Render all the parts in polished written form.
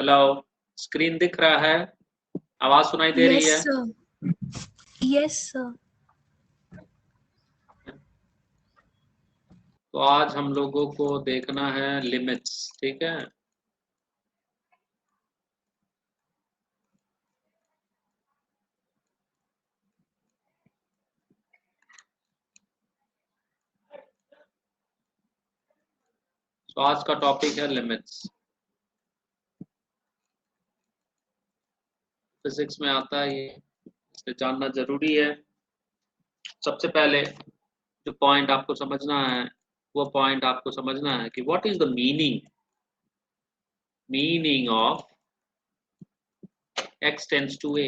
Hello, screen दिख रहा है? आवाज सुनाई दे रही Yes, है? sir. Yes, sir. तो आज हम लोगों को देखना है लिमिट्स, ठीक है। तो आज का टॉपिक है लिमिट्स। फिजिक्स में आता है ये, इसे जानना जरूरी है। सबसे पहले जो पॉइंट आपको समझना है, वो पॉइंट आपको समझना है कि what is the meaning of x tends to a।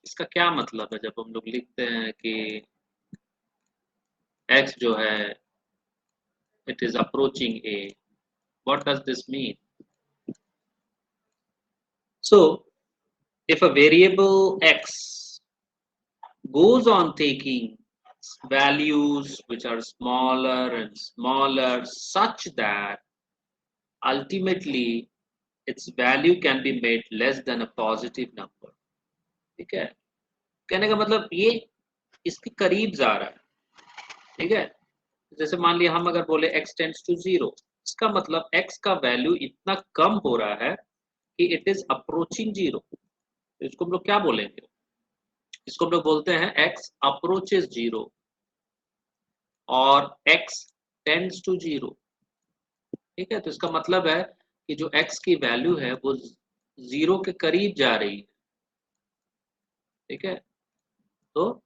इसका क्या मतलब है जब हम लोग लिखते हैं कि x जो है it is approaching a। What does this mean? So if a variable x goes on taking values which are smaller and smaller such that ultimately its value can be made less than a positive number, ठीक है। कहने का मतलब ये इसके करीब जा रहा है, ठीक है। जैसे मान लिया हम अगर बोले x टेंड्स टू 0, इसका मतलब x का वैल्यू इतना कम हो रहा है कि इट इज अप्रोचिंग 0। इसको हम लोग क्या बोलेंगे? इसको हम लोग बोलते हैं x अप्रोचेस 0 और x टेंड्स टू 0, ठीक है। तो इसका मतलब है कि जो x की वैल्यू है वो 0 के करीब जा रही है, ठीक है। तो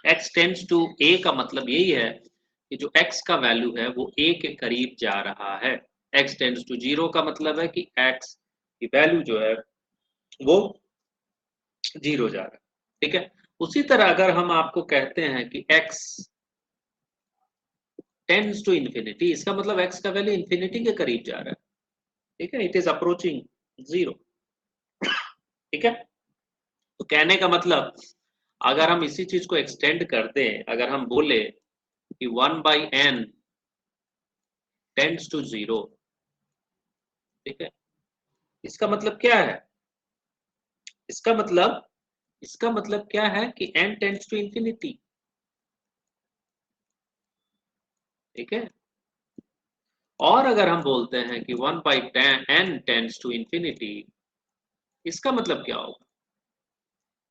x टेंड्स टू a का मतलब यही है कि जो x का वैल्यू है वो a के करीब जा रहा है। x टेंड्स टू 0 का मतलब है कि x की वैल्यू जो है वो 0 जा रहा है, ठीक है। उसी तरह अगर हम आपको कहते हैं कि x टेंड्स टू इंफिनिटी, इसका मतलब x का वैल्यू इंफिनिटी के करीब जा रहा है, ठीक है। इट इज अप्रोचिंग 0, ठीक है। तो कहने का मतलब अगर हम इसी चीज को एक्सटेंड कर दें, अगर हम बोले कि 1/n टेंड्स टू 0, ठीक है। इसका मतलब क्या है? इसका मतलब क्या है कि n टेंड्स टू इंफिनिटी, ठीक है। और अगर हम बोलते हैं कि 1/n टेंड्स टू इंफिनिटी, इसका मतलब क्या होगा?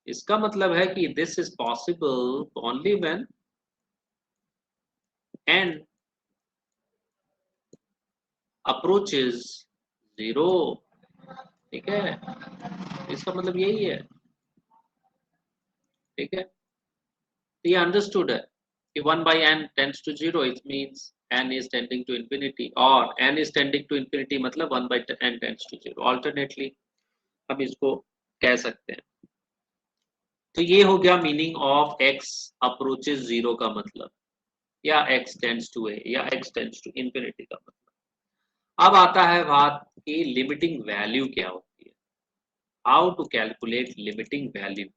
इसका मतलब है कि this is possible only when n approaches 0, ठीक है। इसका मतलब यही है, ठीक है। तो ये अंडरस्टूड है कि 1/n tends to 0, it means n is tending to infinity, और n is tending to infinity मतलब 1/n टेंड्स टू 0। ऑल्टरनेटली हम इसको कह सकते हैं। तो ये हो गया मीनिंग ऑफ x अप्रोचेस 0 का मतलब, या x टेंड्स टू a, या x टेंड्स टू इंफिनिटी का मतलब। अब आता है बात कि लिमिटिंग वैल्यू क्या होती है, how to calculate limiting value,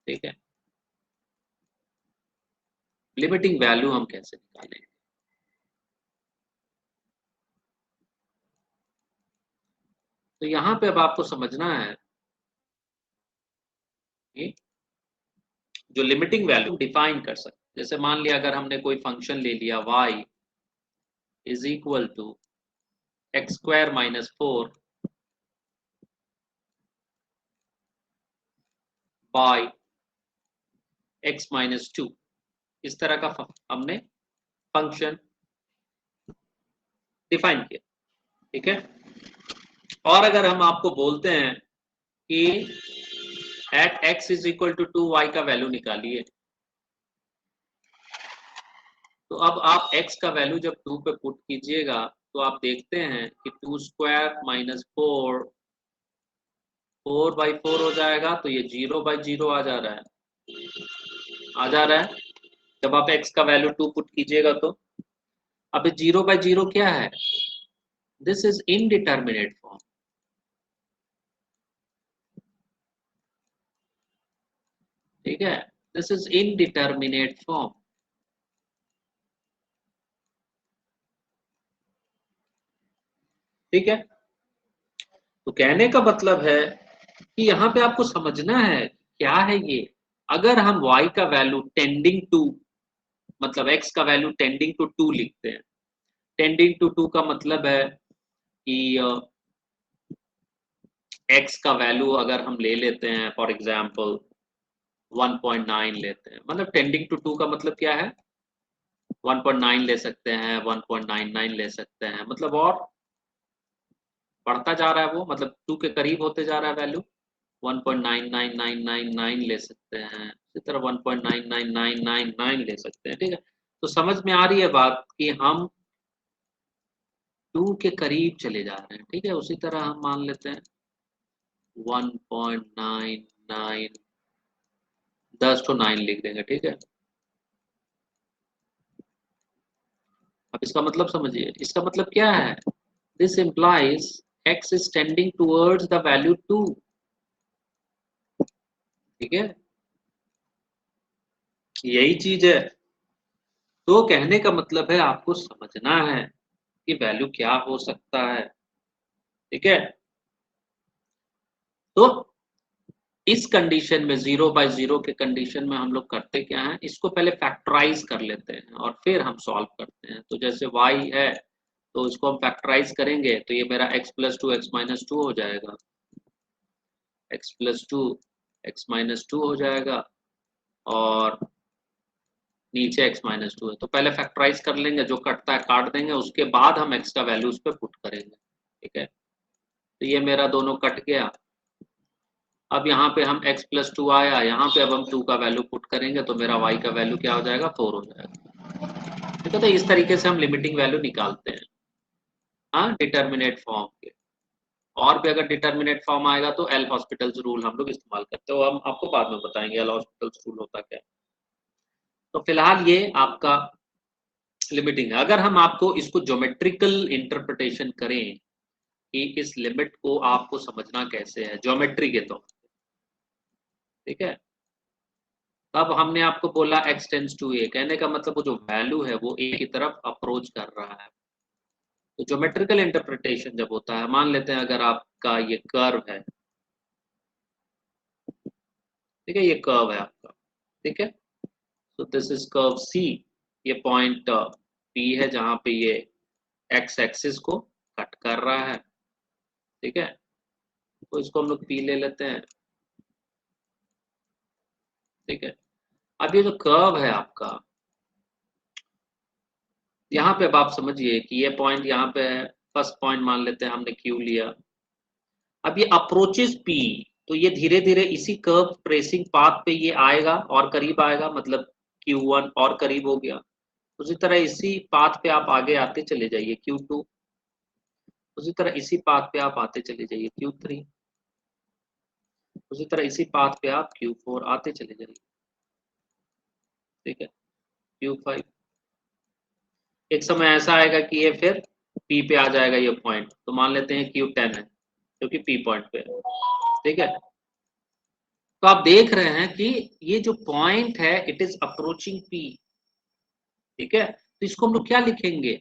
ठीक है। लिमिटिंग वैल्यू हम कैसे निकालेंगे? तो यहाँ पे अब आपको समझना है कि जो लिमिटिंग वैल्यू डिफाइन कर सकते, जैसे मान लिया अगर हमने कोई फंक्शन ले लिया y is equal to x square minus 4 by x minus 2, इस तरह का हमने फंक्शन डिफाइन किया, ठीक है। और अगर हम आपको बोलते हैं कि at x is equal to 2y का वैल्यू निकालिए, तो अब आप x का वैल्यू जब 2 पे पुट कीजिएगा तो आप देखते हैं कि 2 स्क्वायर माइनस 4 4/4 हो जाएगा, तो ये 0/0 आ जा रहा है। जब आप x का वैल्यू 2 पुट कीजिएगा तो अब 0/0 क्या है? दिस इज इनडिटर्मिनेट फॉर्म, ठीक है। दिस इज इनडिटर्मिनेट फॉर्म, ठीक है। तो कहने का मतलब है कि यहाँ पे आपको समझना है क्या है ये। अगर हम y का वैल्यू टेंडिंग टू, मतलब x का वैल्यू टेंडिंग टू 2 लिखते हैं। टेंडिंग टू 2 का मतलब है कि x का वैल्यू अगर हम ले लेते हैं फॉर एग्जांपल 1.9 लेते हैं, मतलब टेंडिंग टू 2 का मतलब क्या है, 1.9 ले सकते हैं, 1.99 ले सकते हैं, मतलब और बढ़ता जा रहा है वो, मतलब 2 के करीब होते जा रहा है वैल्यू। 1.99999 ले सकते हैं, इसी तरह 1.99999 ले सकते हैं। ठीक है, तो समझ में आ रही है बात कि हम 2 के करीब चले जा रहे हैं। ठीक है, उसी तरह हम मान लेते हैं 1.99, 10 to 9 लिख देंगे। ठीक है, अब इसका मतलब समझिए, इसका मतलब क्या है, this implies x is tending towards the value 2। ठीक है, यही चीज है। तो कहने का मतलब है आपको समझना है कि वैल्यू क्या हो सकता है। ठीक है, तो इस कंडीशन में 0/0 के कंडीशन में हम लोग करते क्या है, इसको पहले फैक्टराइज कर लेते हैं और फिर हम सॉल्व करते हैं। तो जैसे y है तो इसको हम फैक्टराइज करेंगे तो ये मेरा x + 2 x - 2 हो जाएगा, x + 2 x - 2 हो जाएगा, और नीचे x - 2 है। तो पहले फैक्टराइज कर लेंगे, जो कटता है काट देंगे, उसके बाद हम x का वैल्यू उस पर पुट करेंगे। ठीक है, तो ये मेरा दोनों कट गया। अब यहाँ पे हम x + 2 आया, यहाँ पे अब हम 2 का वैल्यू पुट करेंगे तो मेरा y का वैल्यू क्या हो जाएगा, 4 हो जाएगा। ठीक है, तो इस तरीके से हम लिमिटिंग वैल्यू निकालते हैं, हाँ, डिटर्मिनेट फॉर्म के। और भी अगर डिटर्मिनेट फॉर्म आएगा तो एल हॉस्पिटल्स रूल हम लोग इस्तेमाल करते हैं, तो हम आपको बाद में बताएंगे एल हॉस्पिटल्स रूल होता क्या है। तो फिलहाल ये आपका लिमिटिंग है। अगर हम आपको इसको ज्योमेट्रिकल इंटरप्रिटेशन करें कि इस लिमिट को आपको समझना कैसे है ज्योमेट्री के तौर पे, ठीक है, तब हमने आपको बोला x टेंड्स टू a, कहने का मतलब वो जो वैल्यू है वो a की तरफ अप्रोच कर रहा है। तो ज्योमेट्रिकल इंटरप्रिटेशन जब होता है, मान लेते हैं अगर आपका ये कर्व है, ठीक है, ये कर्व है आपका, ठीक है, तो दिस इज कर्व C। ये पॉइंट P है जहां पे ये x एक्सिस को कट कर रहा है। ठीक है, तो इसको हम लोग P ले लेते हैं। ठीक है, अब ये जो कर्व है आपका, यहाँ पे अब आप समझिए कि ये पॉइंट यहाँ पे है, फर्स्ट पॉइंट मान लेते हैं हमने Q लिया। अब ये अप्रोचेस P, तो ये धीरे धीरे इसी कर्व ट्रेसिंग पाथ पे ये आएगा और करीब आएगा, मतलब Q1 और करीब हो गया। उसी तरह इसी पाथ पे आप आगे आते चले जाइए Q2, उसी तरह इसी पाथ पे आप आते चले जाइए Q3, उसी तरह इसी पाथ पे आप Q4 आते चले जाइए। ठीक है, Q5, एक समय ऐसा आएगा कि ये फिर P पे आ जाएगा ये पॉइंट, तो मान लेते हैं Q10 है क्योंकि P पॉइंट पे है। ठीक है, तो आप देख रहे हैं कि ये जो पॉइंट है इट इज अप्रोचिंग P। ठीक है, तो इसको हम लोग क्या लिखेंगे,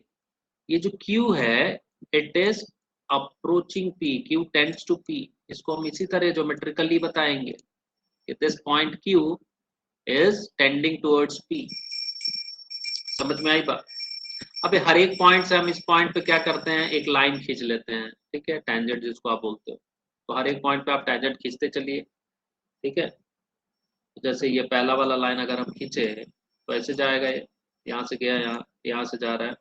ये जो Q है it is approaching P, Q tends to P। इसको हम इसी तरह ज्योमेट्रिकली बताएंगे कि this point Q is tending towards P। समझ में आई बात। अब हर एक पॉइंट से हम इस पॉइंट पे क्या करते हैं, एक लाइन खींच लेते हैं। ठीक है, टेंजेंट जिसको आप बोलते हो, तो हर एक पॉइंट पे आप टेंजेंट खींचते चलिए। ठीक है, तो जैसे ये पहला वाला लाइन अगर हम खींचे तो ऐसे जाएगा, ये यहाँ से गया, यहाँ यहाँ से जा रहा है,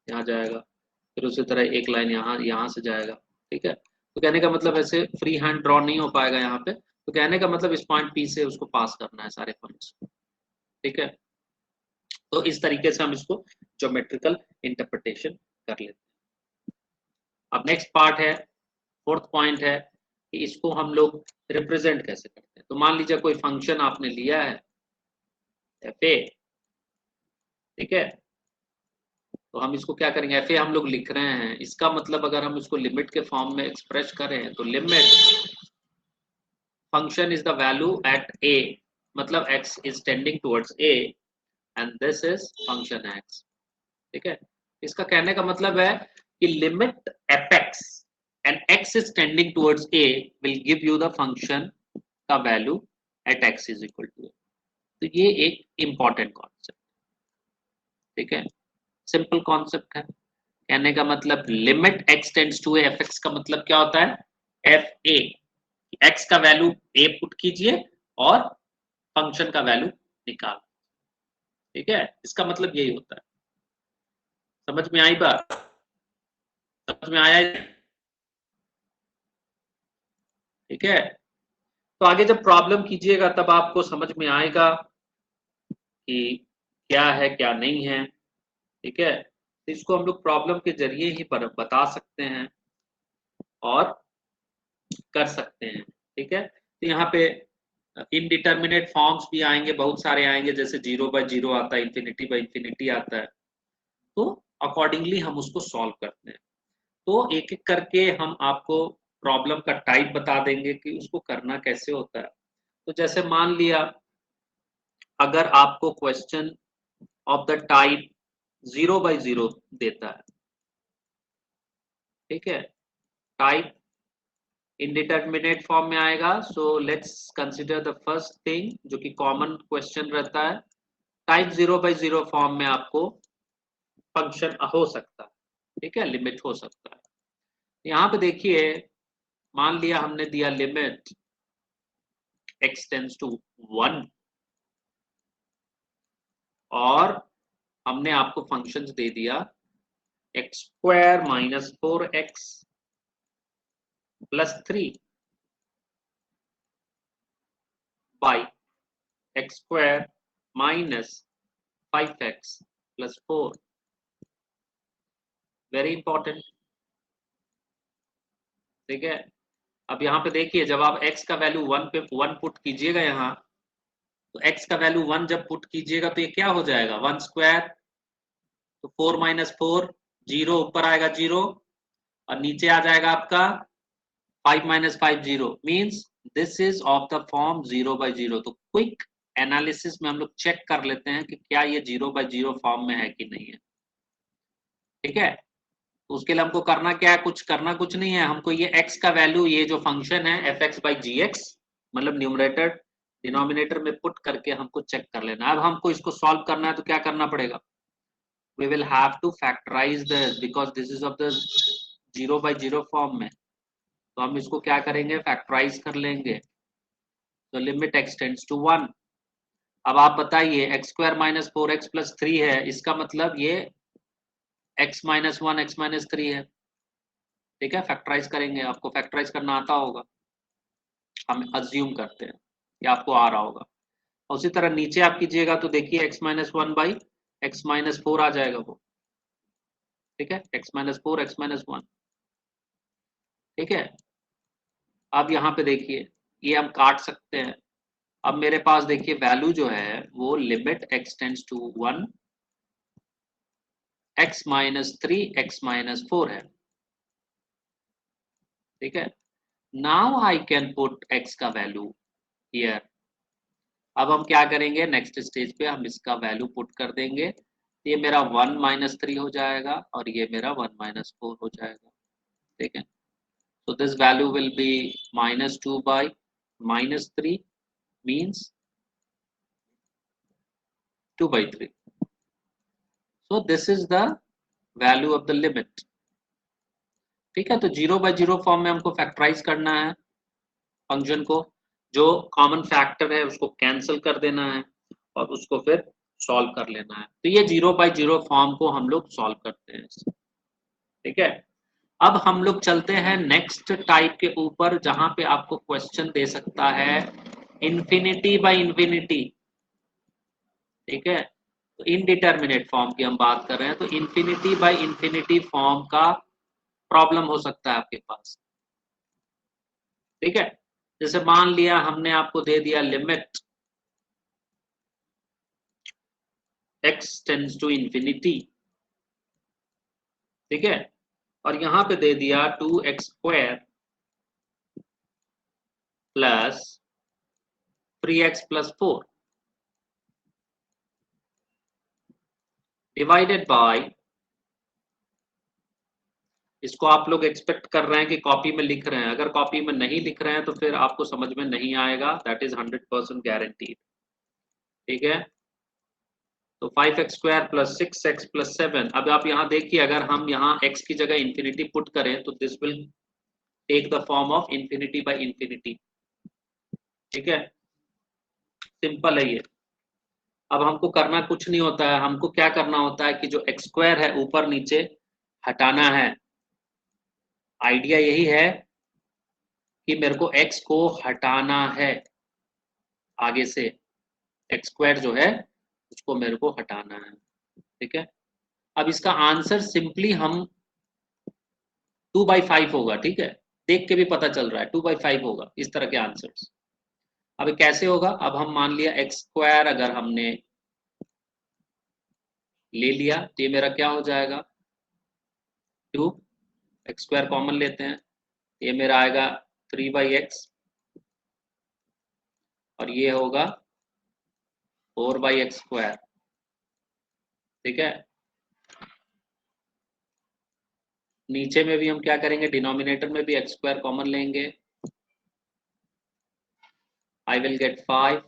यहाँ जाएगा, फिर उसी तरह एक लाइन यहाँ यहाँ से जाएगा। ठीक है, तो कहने का मतलब ऐसे फ्री हैंड ड्रॉ नहीं हो पाएगा यहाँ पे, तो कहने का मतलब इस पॉइंट P से उसको पास करना है सारे पॉइंट्स। ठीक है, तो इस तरीके से हम इसको ज्योमेट्रिकल इंटरप्रिटेशन कर लेते हैं। अब नेक्स्ट पार्ट है, फोर्थ पॉइंट है कि इसको हम लोग रिप्रेजेंट कैसे करते हैं। तो मान लीजिए कोई फंक्शन आपने लिया है fa, ठीक है, तो हम इसको क्या करेंगे, fa हम लोग लिख रहे हैं, इसका मतलब अगर हम इसको लिमिट के फॉर्म में एक्सप्रेस करें तो limit function is the value at a, मतलब x इज tending towards a and this is function x। ठीक है, इसका कहने का मतलब है कि limit fx and x is tending towards a will give you the function का value at x is equal to a। तो ये एक इंपॉर्टेंट कॉन्सेप्ट, ठीक है, सिंपल कॉन्सेप्ट है। कहने का मतलब limit x tends to a fx का मतलब क्या होता है, f a, x का वैल्यू a पुट कीजिए और फंक्शन का वैल्यू निकाल, ठीक है, इसका मतलब यही होता है। समझ में आई बात, समझ में आया, ठीक है। तो आगे जब प्रॉब्लम कीजिएगा तब आपको समझ में आएगा कि क्या है क्या नहीं है, ठीक है। तो इसको हम लोग प्रॉब्लम के जरिए ही बता सकते हैं और कर सकते हैं, ठीक है। तो यहाँ पे इनडिटर्मिनेट फॉर्म्स भी आएंगे, बहुत सारे आएंगे, जैसे 0/0 आता है, ∞/∞ आता है, तो अकॉर्डिंगली हम उसको सॉल्व करते हैं। तो एक एक करके हम आपको प्रॉब्लम का टाइप बता देंगे कि उसको करना कैसे होता है। तो जैसे मान लिया अगर आपको क्वेश्चन ऑफ द टाइप 0/0 देता है, ठीक है, टाइप इनडिटर्मिनेट फॉर्म में आएगा। So let's consider the first thing जो कि कॉमन क्वेश्चन रहता है, टाइप 0/0 फॉर्म में आपको फंक्शन हो सकता है, ठीक है, लिमिट हो सकता है। यहाँ पे देखिए मान लिया हमने दिया लिमिट x टेंड्स टू 1 और हमने आपको फंक्शंस दे दिया x² - 4x + 3 by x² - 5x + 4। Very important, ठीक है। अब यहाँ पे देखिए जब आप x का वैल्यू 1 पे 1 पुट कीजिएगा यहाँ, तो x का वैल्यू 1 जब पुट कीजिएगा तो ये क्या हो जाएगा, 1², तो 4 - 4 0, ऊपर आएगा 0 और नीचे आ जाएगा आपका 5 - 5 0, means this is of the form 0/0। तो क्विक एनालिसिस में हम लोग चेक कर लेते हैं कि क्या ये 0/0 फॉर्म में है कि नहीं है, ठीक है। तो उसके लिए हमको करना क्या है, कुछ नहीं है, हमको ये x का वैल्यू, ये जो फंक्शन है fx/gx, मतलब न्यूमरेटर डिनोमिनेटर में पुट करके हमको चेक कर लेना है। अब हमको इसको सॉल्व करना है तो क्या करना पड़ेगा, we will have to factorize this because this is of the 0/0 form में, तो हम इसको क्या करेंगे, फैक्टराइज कर लेंगे। तो लिमिट x टेंड्स टू 1। अब आप बताइए x² - 4x + 3 है, इसका मतलब ये x - 1 x - 3 है, ठीक है। फैक्टराइज करेंगे, आपको फैक्टराइज करना आता होगा, हम अज्यूम करते हैं कि आपको आ रहा होगा। उसी तरह नीचे आप कीजिएगा तो देखिए x - 1/x - 4 आ जाएगा वो, ठीक है, x - 4 x - 1, ठीक है। अब यहाँ पे देखिए ये हम काट सकते हैं। अब मेरे पास देखिए वैल्यू जो है वो limit x tends to 1 x - 3 x - 4 है, ठीक है। Now I can put x का वैल्यू हियर। अब हम क्या करेंगे, नेक्स्ट स्टेज पे हम इसका वैल्यू पुट कर देंगे, ये मेरा 1 - 3 हो जाएगा और ये मेरा 1 - 4 हो जाएगा, ठीक है। So this value will be -2 by -3 means 2/3. So this is the value of the limit, ठीक है। तो 0/0 फॉर्म में हमको फैक्टराइज करना है फंक्शन को, जो कॉमन फैक्टर है उसको कैंसिल कर देना है और उसको फिर सॉल्व कर लेना है। तो ये 0/0 फॉर्म को हम लोग सॉल्व करते हैं, ठीक है। अब हम लोग चलते हैं नेक्स्ट टाइप के ऊपर, जहां पे आपको क्वेश्चन दे सकता है ∞/∞, ठीक है। तो इनडिटर्मिनेट फॉर्म की हम बात कर रहे हैं, तो ∞/∞ फॉर्म का प्रॉब्लम हो सकता है आपके पास, ठीक है। जैसे मान लिया हमने आपको दे दिया लिमिट x टेंड्स टू ∞, ठीक है, और यहां पे दे दिया 2x² plus 3x + 4 divided by इसको आप लोग एक्सपेक्ट कर रहे हैं कि कॉपी में लिख रहे हैं, अगर कॉपी में नहीं लिख रहे हैं तो फिर आपको समझ में नहीं आएगा, दैट इज 100% गारंटीड। ठीक है, तो 5x² प्लस 6x प्लस 7, अब आप यहाँ देखिए, अगर हम यहाँ x की जगह इंफिनिटी पुट करें तो this will take the form of infinity by infinity. ठीक है, सिंपल है ये। अब हमको करना कुछ नहीं होता है, हमको क्या करना होता है कि जो x² है ऊपर नीचे हटाना है। आइडिया यही है कि मेरे को x को हटाना है, आगे से x² जो है उसको मेरे को हटाना है। ठीक है, अब इसका आंसर सिंपली हम 2/5 होगा। ठीक है, देख के भी पता चल रहा है 2/5 होगा इस तरह के आंसर्स। अब कैसे होगा, अब हम मान लिया x² अगर हमने ले लिया तो ये मेरा क्या हो जाएगा 2, x² कॉमन लेते हैं, ये मेरा आएगा 3/x और ये होगा 4/x²। ठीक है, नीचे में भी हम क्या करेंगे, डिनोमिनेटर में भी x² कॉमन लेंगे, I will get 5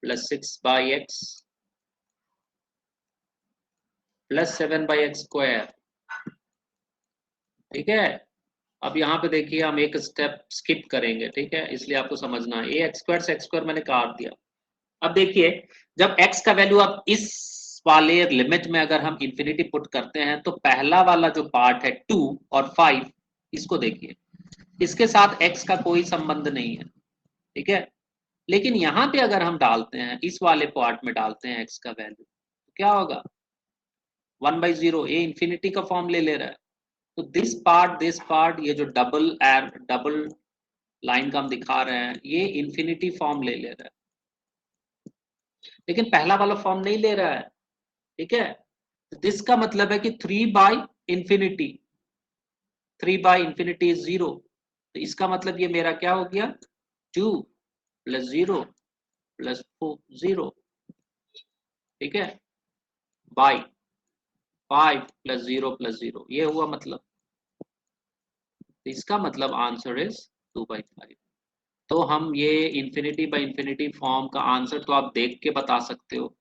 plus 6/x plus 7/x²। ठीक है, अब यहाँ पे देखिए हम एक स्टेप स्किप करेंगे। ठीक है, इसलिए आपको समझना है, ये x² से x² मैंने काट दिया। अब देखिए, जब x का वैल्यू अब इस वाले लिमिट में अगर हम इंफिनिटी पुट करते हैं तो पहला वाला जो पार्ट है 2 और 5, इसको देखिए, इसके साथ x का कोई संबंध नहीं है। ठीक है, लेकिन यहाँ पे अगर हम डालते हैं, इस वाले पार्ट में डालते हैं x का वैल्यू, तो क्या होगा 1/0, ये इंफिनिटी का फॉर्म ले रहा है। तो दिस पार्ट ये जो डबल लाइन का हम दिखा रहे हैं, ये इंफिनिटी फॉर्म ले रहा है, लेकिन पहला वाला फॉर्म नहीं ले रहा है। ठीक है, दिस का मतलब है कि 3/इंफिनिटी, 3/इंफिनिटी इज 0, तो इसका मतलब ये मेरा क्या हो गया 2 प्लस 0 प्लस 0। ठीक है, बाई 5 प्लस 0 प्लस 0, ये हुआ मतलब, तो इसका मतलब आंसर इज 2/5। तो हम ये इंफिनिटी बाई इंफिनिटी फॉर्म का आंसर तो आप देख के बता सकते हो।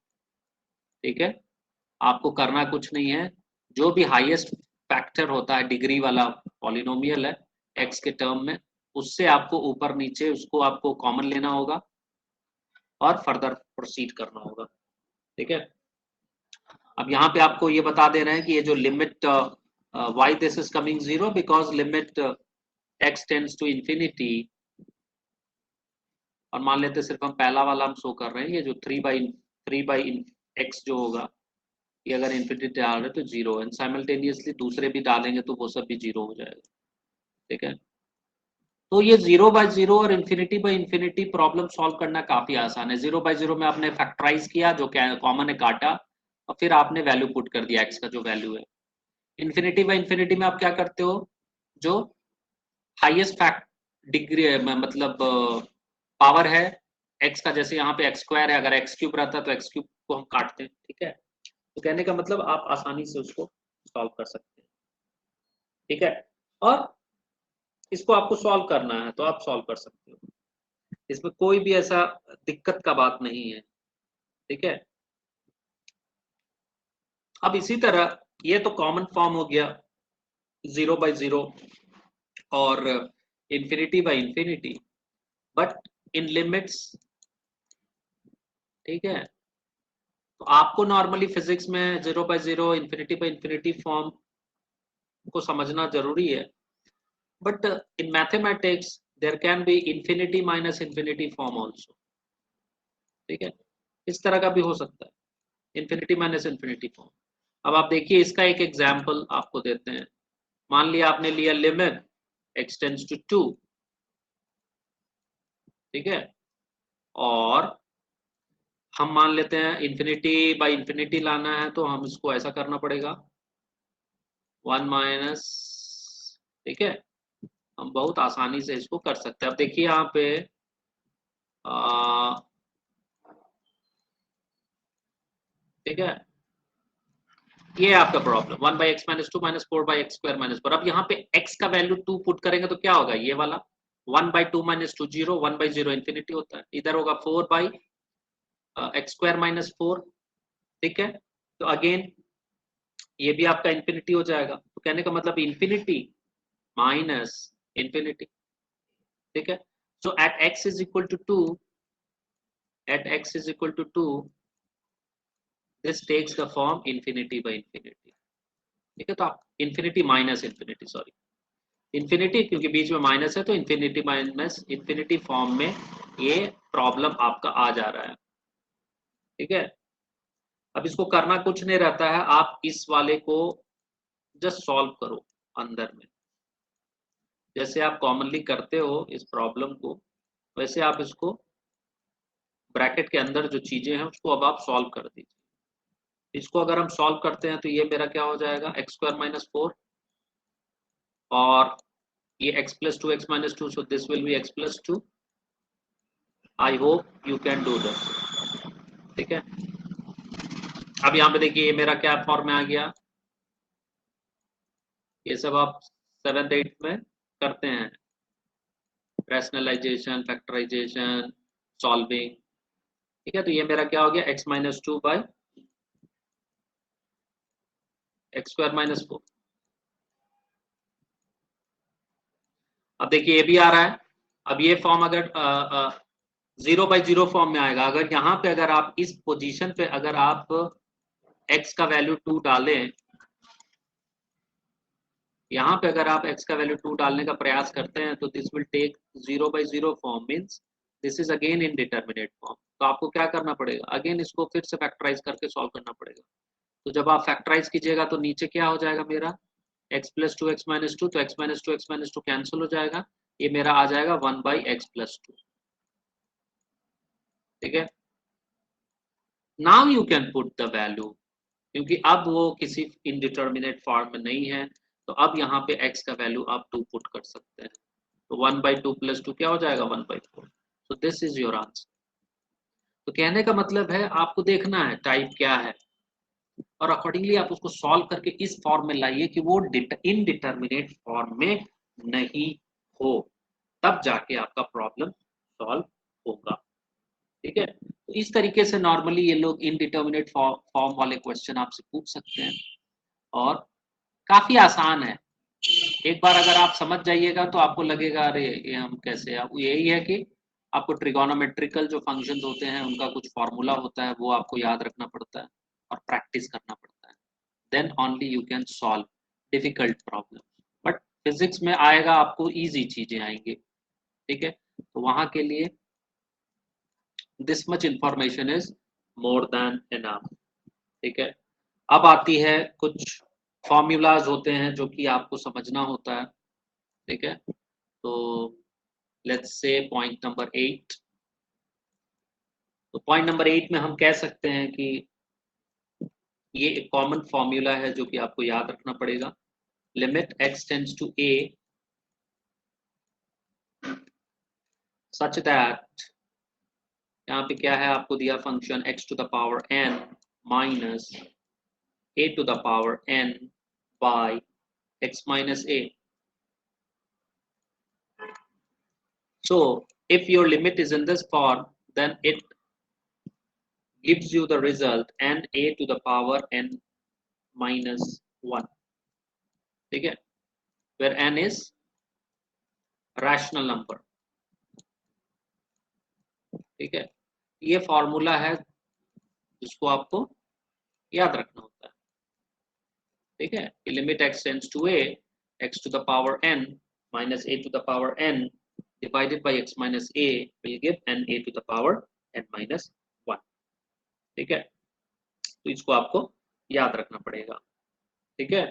ठीक है, आपको करना कुछ नहीं है, जो भी हाईएस्ट फैक्टर होता है डिग्री वाला पॉलिनोमियल है एक्स के टर्म में, उससे आपको ऊपर नीचे उसको आपको कॉमन लेना होगा और फर्दर प्रोसीड करना होगा। ठीक है, अब यहाँ पे आपको ये बता दे रहे हैं कि ये जो limit y this is coming 0 because limit x tends to infinity, और मान लेते सिर्फ हम पहला वाला हम शो कर रहे हैं, ये जो 3/x जो होगा, ये अगर इंफिनिटी डाल रहे तो 0, एंड साइमल्टेनियसली दूसरे भी डालेंगे तो वो सब भी 0 हो जाएगा। ठीक है, तो ये 0/0 और infinity by infinity problem solve करना काफी आसान है। 0/0 में आपने फैक्टराइज किया, जो कॉमन है काटा, और फिर आपने वैल्यू पुट कर दिया x का जो वैल्यू है। इंफिनिटी बाई इंफिनिटी में आप क्या करते हो, जो हाईएस्ट फैक्ट डिग्री मतलब पावर है x का, जैसे यहाँ पे x² है, अगर x³ रहता तो x³ को हम काटते हैं। ठीक है, तो कहने का मतलब आप आसानी से उसको सॉल्व कर सकते हैं। ठीक है, और इसको आपको सॉल्व करना है तो आप सॉल्व कर सकते हो, इसमें कोई भी ऐसा दिक्कत का बात नहीं है। ठीक है, अब इसी तरह ये तो कॉमन फॉर्म हो गया 0/0 और infinity by infinity, but in limits. ठीक है, तो आपको नॉर्मली फिजिक्स में 0/0 इंफिनिटी बाई इंफिनिटी फॉर्म को समझना जरूरी है, but in mathematics there can be infinity minus infinity form also. ठीक है, इस तरह का भी हो सकता है, इंफिनिटी माइनस इंफिनिटी फॉर्म। अब आप देखिए, इसका एक एग्जाम्पल आपको देते हैं। मान लिया आपने लिया लिमिट x टेंड्स टू 2। ठीक है, और हम मान लेते हैं इंफिनिटी बाई इंफिनिटी लाना है, तो हम इसको ऐसा करना पड़ेगा 1 माइनस। ठीक है, हम बहुत आसानी से इसको कर सकते हैं। अब देखिए यहाँ पे ठीक है, ये है आपका problem 1 by x minus two minus 4 by x square minus 4। अब यहाँ पे x का वैल्यू 2 पुट करेंगे तो क्या होगा, ये वाला 1 by two minus two 0, 1 by 0 infinity होता है, इधर होगा 4 बाई एक्स स्क्वायर माइनस 4। ठीक है, तो अगेन ये भी आपका इन्फिनिटी हो जाएगा, तो कहने का मतलब इन्फिनिटी माइनस इन्फिनिटी। ठीक है, so at x is equal to 2, at x is equal to 2, this takes the form infinity by infinity. ठीक है, तो आप infinity minus infinity, sorry infinity, क्योंकि बीच में माइनस है तो इन्फिनिटी माइनस इन्फिनिटी फॉर्म में ये प्रॉब्लम आपका आ जा रहा है। ठीक है, अब इसको करना कुछ नहीं रहता है, आप इस वाले को जस्ट सॉल्व करो अंदर में, जैसे आप कॉमनली करते हो इस प्रॉब्लम को, वैसे आप इसको ब्रैकेट के अंदर जो चीजें हैं उसको अब आप सॉल्व कर दीजिए। इसको अगर हम सॉल्व करते हैं तो ये मेरा क्या हो जाएगा, एक्स स्क्वायर माइनस 4, और ये x plus two x minus two, so this will B x plus two. I hope you can do this. ठीक है, अब यहाँ पे देखिए ये मेरा क्या फॉर्म में आ गया, ये सब आप 7th 8th में करते हैं, रैशनलाइजेशन, फैक्टराइजेशन, सॉल्विंग। ठीक है, तो ये मेरा क्या हो गया, x minus two by x square minus 4। अब देखिए ये भी आ रहा है, अब ये फॉर्म अगर 0 बाई 0 फॉर्म में आएगा, अगर यहाँ पे अगर आप इस पोजीशन पे अगर आप x का वैल्यू 2 डालें, यहाँ पे अगर आप x का वैल्यू 2 डालने का प्रयास करते हैं तो this will take 0 by 0 form, means this is again indeterminate form. तो आपको क्या करना पड़ेगा, अगेन इसको फिर से फैक्टराइज करके सॉल्व करना पड़ेगा। तो जब आप फैक्टराइज कीजिएगा तो नीचे क्या हो जाएगा मेरा, x plus two x minus two, तो x माइनस टू कैंसिल हो जाएगा, ये मेरा आ जाएगा 1 बाई एक्स प्लस टू। ठीक है, now you can put the value, क्योंकि अब वो किसी इनडिटर्मिनेट फॉर्म में नहीं है, तो अब यहाँ पे x का वैल्यू आप 2 पुट कर सकते हैं, तो 1 बाई टू प्लस टू क्या हो जाएगा, 1 by 4। So this is your answer. तो कहने का मतलब है आपको देखना है टाइप क्या है, और अकॉर्डिंगली आप उसको सॉल्व करके इस फॉर्म में लाइए कि वो इनडिटर्मिनेट फॉर्म में नहीं हो, तब जाके आपका प्रॉब्लम सॉल्व होगा। ठीक है, तो इस तरीके से नॉर्मली ये लोग इनडिटर्मिनेट फॉर्म वाले क्वेश्चन आपसे पूछ सकते हैं, और काफी आसान है। एक बार अगर आप समझ जाइएगा तो आपको लगेगा अरे ये हम कैसे, आपको यही है कि आपको ट्रिगोनोमेट्रिकल जो फंक्शंस होते हैं उनका कुछ फॉर्मूला होता है, वो आपको याद रखना पड़ता है और प्रैक्टिस करना पड़ता है, then only you can solve difficult problem. But physics में आएगा आपको इजी चीजें आएंगी। ठीक है, तो वहां के लिए this much information is more than enough. ठीक है, अब आती है कुछ फॉर्मूलाज होते हैं जो कि आपको समझना होता है। ठीक है, तो लेट्स से पॉइंट नंबर 8। तो पॉइंट नंबर 8 में हम कह सकते हैं कि ये एक कॉमन फॉर्मूला है जो कि आपको याद रखना पड़ेगा, limit x tends to a such that, यहाँ पे क्या है आपको दिया function x to the power n minus a to the power n by x minus a. So if your limit is in this form, then it gives you the result n a to the power n minus 1. ठीक है, where n is rational number. ठीक है, ये formula है जिसको आपको याद रखना होता है। ठीक है, limit x tends to a, x to the power n minus a to the power n divided by x minus a will give n a to the power n minus 1. ठीक है, तो इसको आपको याद रखना पड़ेगा। ठीक है,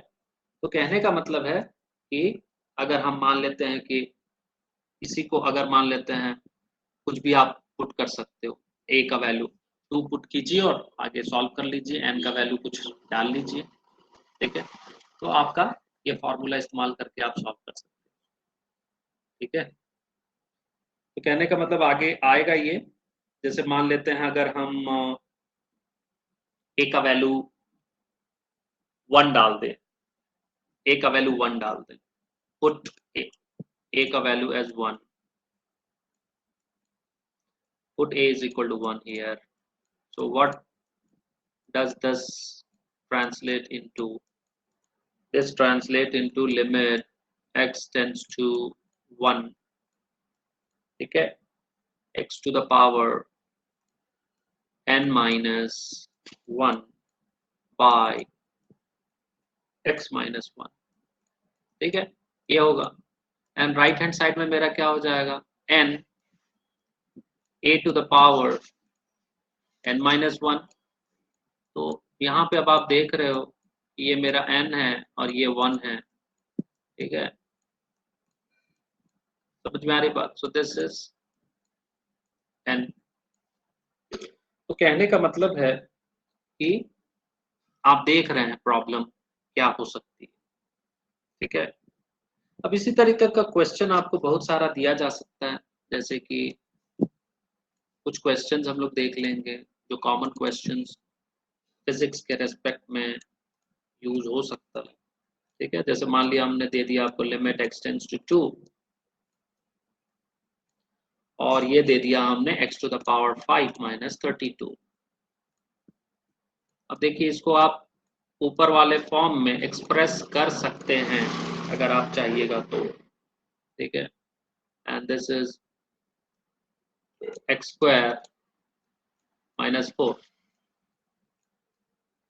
तो कहने का मतलब है कि अगर हम मान लेते हैं कि इसी को अगर मान लेते हैं, कुछ भी आप पुट कर सकते हो, a का वैल्यू 2 पुट कीजिए और आगे सॉल्व कर लीजिए, n का वैल्यू कुछ डाल लीजिए। ठीक है, तो आपका ये फॉर्मूला इस्तेमाल करके आप सॉल्व कर सकते हैं। ठीक है, तो कहने का मतलब आगे आएगा ये, जैसे मान लेते हैं अगर हम a का वैल्यू 1 डाल दें, a का वैल्यू 1 डाल दें, पुट a का value as 1, put a is equal to 1 here. So what does this translate into? This translate into limit x tends to 1, ठीक है, x to the power n minus 1 by x minus 1, ठीक है, ये होगा। And right hand side में मेरा क्या हो जाएगा, n a to the power n minus 1। तो यहाँ पे अब आप देख रहे हो ये मेरा n है और ये 1 है, ठीक है, समझ में आ रही बात। So this is n। तो कहने का मतलब है कि आप देख रहे हैं प्रॉब्लम क्या हो सकती है, ठीक है। अब इसी तरीके का क्वेश्चन आपको बहुत सारा दिया जा सकता है, जैसे कि कुछ क्वेश्चंस हम लोग देख लेंगे जो कॉमन क्वेश्चंस फिजिक्स के रेस्पेक्ट में यूज हो सकता है, ठीक है। जैसे मान लिया हमने दे दिया आपको लिमिट x टेंड्स टू 2 और ये दे दिया हमने x to the power 5 minus 32। अब देखिए इसको आप ऊपर वाले फॉर्म में एक्सप्रेस कर सकते हैं अगर आप चाहिएगा तो, ठीक है। And this is x square minus 4,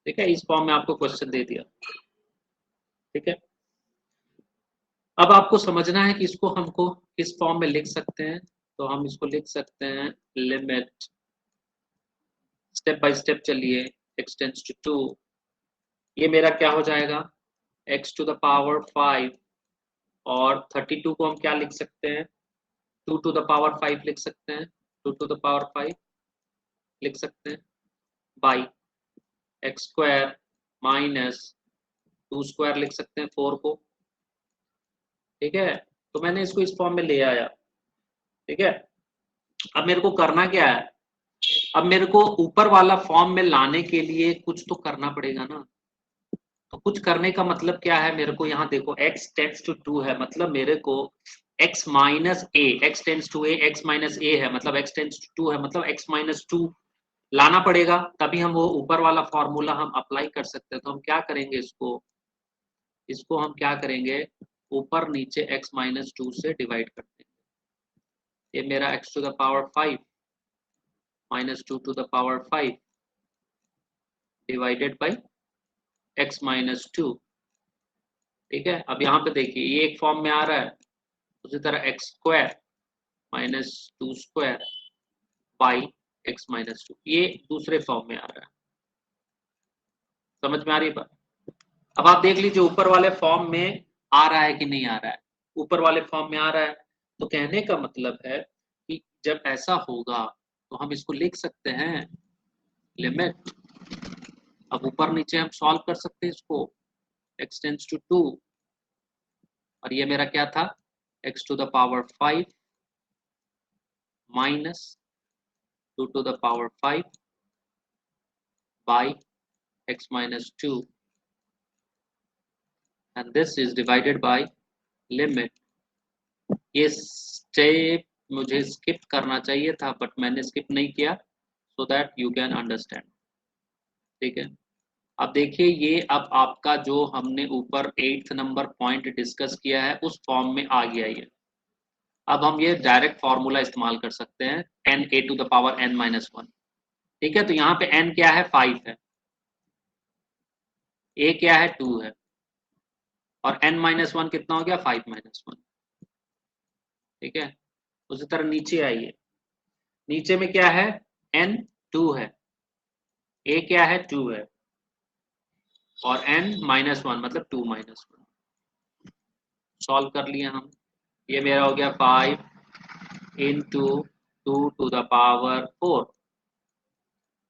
ठीक है, इस फॉर्म में आपको क्वेश्चन दे दिया, ठीक है। अब आपको समझना है कि इसको हमको किस फॉर्म में लिख सकते हैं, तो हम इसको लिख सकते हैं लिमिट, स्टेप बाय स्टेप चलिए, x टेंड्स टू 2, ये मेरा क्या हो जाएगा x टू द पावर 5 और 32 को हम क्या लिख सकते हैं 2 टू द पावर 5 लिख सकते हैं, 2 टू द पावर 5 लिख सकते हैं by x square minus 2 square लिख सकते हैं 4 को, ठीक है। तो मैंने इसको इस फॉर्म में ले आया, ठीक है। अब मेरे को करना क्या है, अब मेरे को ऊपर वाला फॉर्म में लाने के लिए कुछ तो करना पड़ेगा ना। तो कुछ करने का मतलब क्या है, मेरे को यहाँ देखो x टेंड्स टू 2 है, मतलब मेरे को x minus A, x tends to A, x minus A है, मतलब x टेंड्स टू 2 है, मतलब x माइनस 2 लाना पड़ेगा, तभी हम वो ऊपर वाला फॉर्मूला हम अप्लाई कर सकते हैं। तो हम क्या करेंगे, इसको हम क्या करेंगे, ऊपर नीचे x माइनस 2 से डिवाइड कर देंगे। ये मेरा x to the power 5 minus 2 to the power 5 divided by x minus 2, ठीक है। अब यहाँ पे देखिए ये एक फॉर्म में आ रहा है, उसी तरह x square minus 2 square by x minus 2 ये दूसरे फॉर्म में आ रहा है, समझ में आ रही है बात। अब आप देख लीजिए ऊपर वाले फॉर्म में आ रहा है कि नहीं आ रहा है, ऊपर वाले फॉर्म में आ रहा है। तो कहने का मतलब है कि जब ऐसा होगा तो हम इसको लिख सकते हैं लिमिट, अब ऊपर नीचे हम सॉल्व कर सकते हैं इसको, x टेंड्स टू 2 और ये मेरा क्या था x to the power 5 minus 2 to the power 5 by x minus 2 and this is divided by limit। ये स्टेप मुझे स्किप करना चाहिए था बट मैंने स्किप नहीं किया, so that you can understand, ठीक है। अब देखिए ये अब आपका जो हमने ऊपर 8th नंबर पॉइंट डिस्कस किया है उस फॉर्म में आ गया ये। अब हम ये डायरेक्ट फॉर्मूला इस्तेमाल कर सकते हैं n a to the power n minus 1, ठीक है। तो यहाँ पे n क्या है 5 है, a क्या है 2 है और n माइनस 1 कितना हो गया 5 माइनस 1, ठीक है। उसी तरह नीचे आइए, नीचे में क्या है n 2 है, a क्या है 2 है और n माइनस 1 मतलब 2 माइनस 1, सॉल्व कर लिया हम। ये मेरा हो गया 5 इंटू 2 टू द पावर 4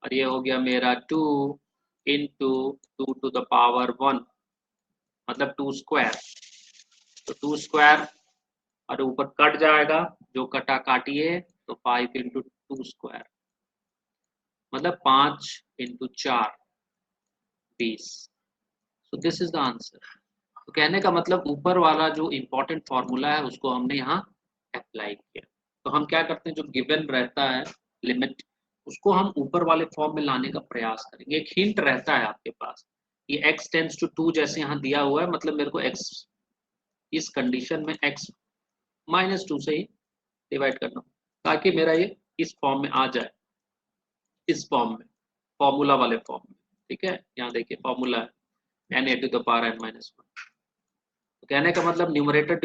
और ये हो गया मेरा 2 इंटू 2 टू द पावर 1 मतलब 2 स्क्वायर, तो 2 स्क्वायर और ऊपर कट जाएगा, जो कटा काटिए, तो 5 इंटू 2 स्क्वायर मतलब 5 into 4 20, so this is the answer. तो कहने का मतलब ऊपर वाला जो इंपॉर्टेंट फॉर्मूला है उसको हमने यहाँ अप्लाई किया। तो हम क्या करते हैं, जो गिवन रहता है लिमिट, उसको हम ऊपर वाले फॉर्म में लाने का प्रयास करेंगे। एक हिंट रहता है आपके पास, ये x टेंड्स टू 2 जैसे यहाँ दिया हुआ है, मतलब मेरे को x इस कंडीशन में x -2 से ही डिवाइड करना, ताकि मेरा ये इस फॉर्म में आ जाए, इस फॉर्म में, फॉर्मूला वाले फॉर्म में। ठीक है, यहाँ देखिए फॉर्मूला है n a to the power n - 1। तो कहने का मतलब न्यूमरेटर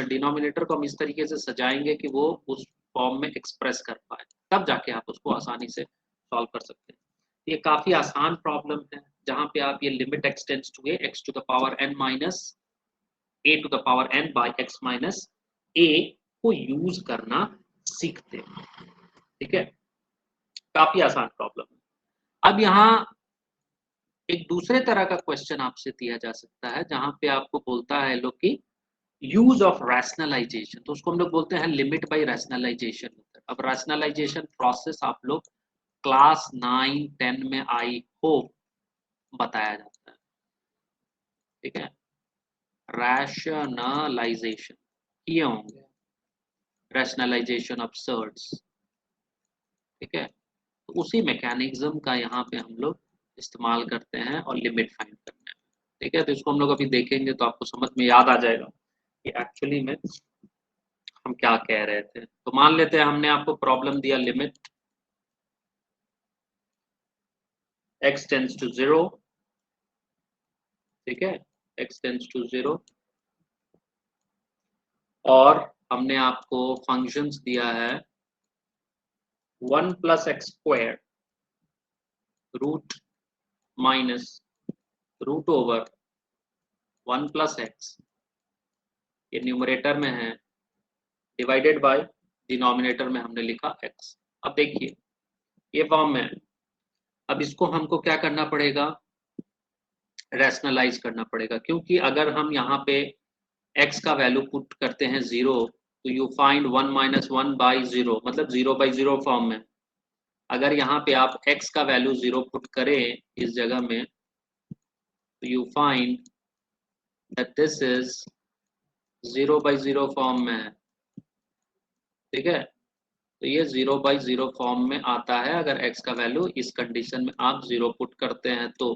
डिनोमिनेटर को हम इस तरीके से सजाएंगे कि वो उस फॉर्म में एक्सप्रेस कर पाए, तब जाके आप उसको आसानी से सॉल्व कर सकते हैं। ये काफी आसान प्रॉब्लम है, जहां पे आप ये limit x tends to a x to the power n minus a to the power n by x minus a को यूज करना सीखते हैं। ठीक है, काफी आसान प्रॉब्लम है। अब यहाँ एक दूसरे तरह का क्वेश्चन आपसे दिया जा सकता है, जहां पे आपको बोलता है लोग कि यूज ऑफ रैशनलाइजेशन, तो उसको हम लोग बोलते हैं लिमिट बाय रैशनलाइजेशन। अब रैशनलाइजेशन प्रोसेस आप लोग क्लास 9 10 में आई होप बताया जाता है। ठीक है, रैशनलाइजेशन किए होंगे, रैशनलाइजेशन ऑफ सर्ट्स। ठीक है, तो उसी मैकेनिज्म का यहाँ पे हम लोग इस्तेमाल करते हैं और लिमिट फाइंड करते हैं। ठीक है, तो इसको हम लोग अभी देखेंगे तो आपको समझ में याद आ जाएगा कि एक्चुअली में हम क्या कह रहे थे। तो मान लेते हैं हमने आपको प्रॉब्लम दिया, लिमिट x टेंड्स टू 0। ठीक है, x टेंड्स टू 0, और हमने आपको फंक्शंस दिया है 1 + x² root minus root over 1 + x, ये न्यूमरेटर में है, डिवाइडेड बाय डिनोमिनेटर में हमने लिखा x। अब देखिए ये फॉर्म में है, अब इसको हमको क्या करना पड़ेगा, रैशनलाइज करना पड़ेगा, क्योंकि अगर हम यहाँ पे x का वैल्यू पुट करते हैं 0, तो यू फाइंड 1 - 1 by 0, मतलब 0/0 फॉर्म में। अगर यहाँ पे आप x का वैल्यू 0 पुट करें इस जगह में, तो you find that this is 0/0 form में है। ठीक है, तो ये 0/0 फॉर्म में आता है अगर x का वैल्यू इस कंडीशन में आप 0 पुट करते हैं तो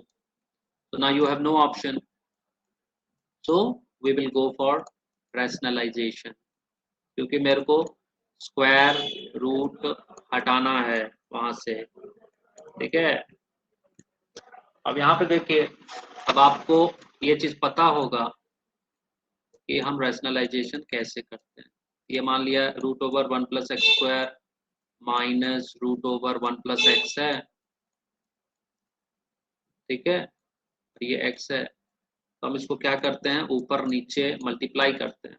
now you have no option, so we will go for rationalization, क्योंकि मेरे को स्क्वायर रूट हटाना है वहां से। ठीक है, अब यहाँ पे देखिए, अब आपको ये चीज पता होगा कि हम रैशनलाइजेशन कैसे करते हैं। ये मान लिया √1 + x² माइनस √1 + x है। ठीक है, ये x है, तो हम इसको क्या करते हैं, ऊपर नीचे मल्टीप्लाई करते हैं,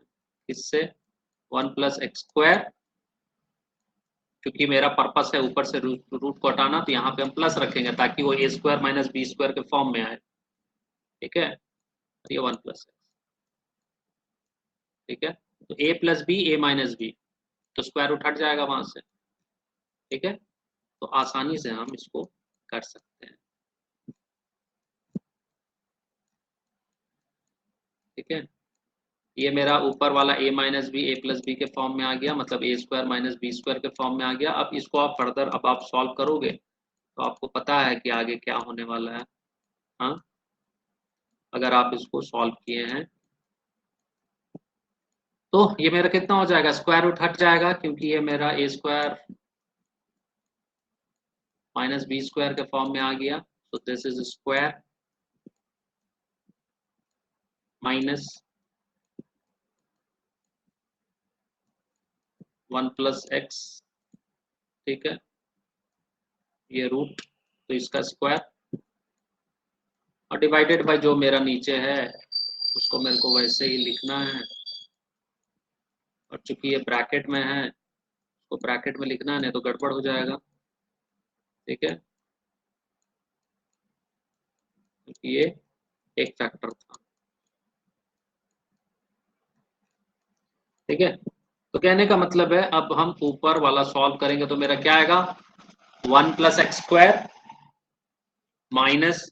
इससे 1 + x², क्योंकि मेरा पर्पस है ऊपर से रूट को हटाना, तो यहाँ पे हम प्लस रखेंगे ताकि वो a² - b² के फॉर्म में आए। ठीक है, ये 1 + x। ठीक है, तो a + b a - b, तो स्क्वायर रूट हट जाएगा वहां से। ठीक है, तो आसानी से हम इसको कर सकते हैं। ठीक है, ये मेरा ऊपर वाला a - b a + b के फॉर्म में आ गया, मतलब a² - b² के फॉर्म में आ गया। अब इसको आप फर्दर अब आप सॉल्व करोगे तो आपको पता है कि आगे क्या होने वाला है। हाँ, अगर आप इसको सॉल्व किए हैं तो ये मेरा कितना हो जाएगा, स्क्वायर रूट हट जाएगा, क्योंकि ये मेरा a² - b² के फॉर्म में आ गया। तो this is square minus 1 + x। ठीक है, ये रूट, तो इसका स्क्वायर, और डिवाइडेड बाय जो मेरा नीचे है उसको मेरे को वैसे ही लिखना है, और चूंकि ये ब्रैकेट में है तो ब्रैकेट में लिखना है, नहीं तो गड़बड़ हो जाएगा। ठीक है, क्योंकि ये एक फैक्टर था। ठीक है, तो कहने का मतलब है अब हम ऊपर वाला सॉल्व करेंगे तो मेरा क्या आएगा, 1 + x² माइनस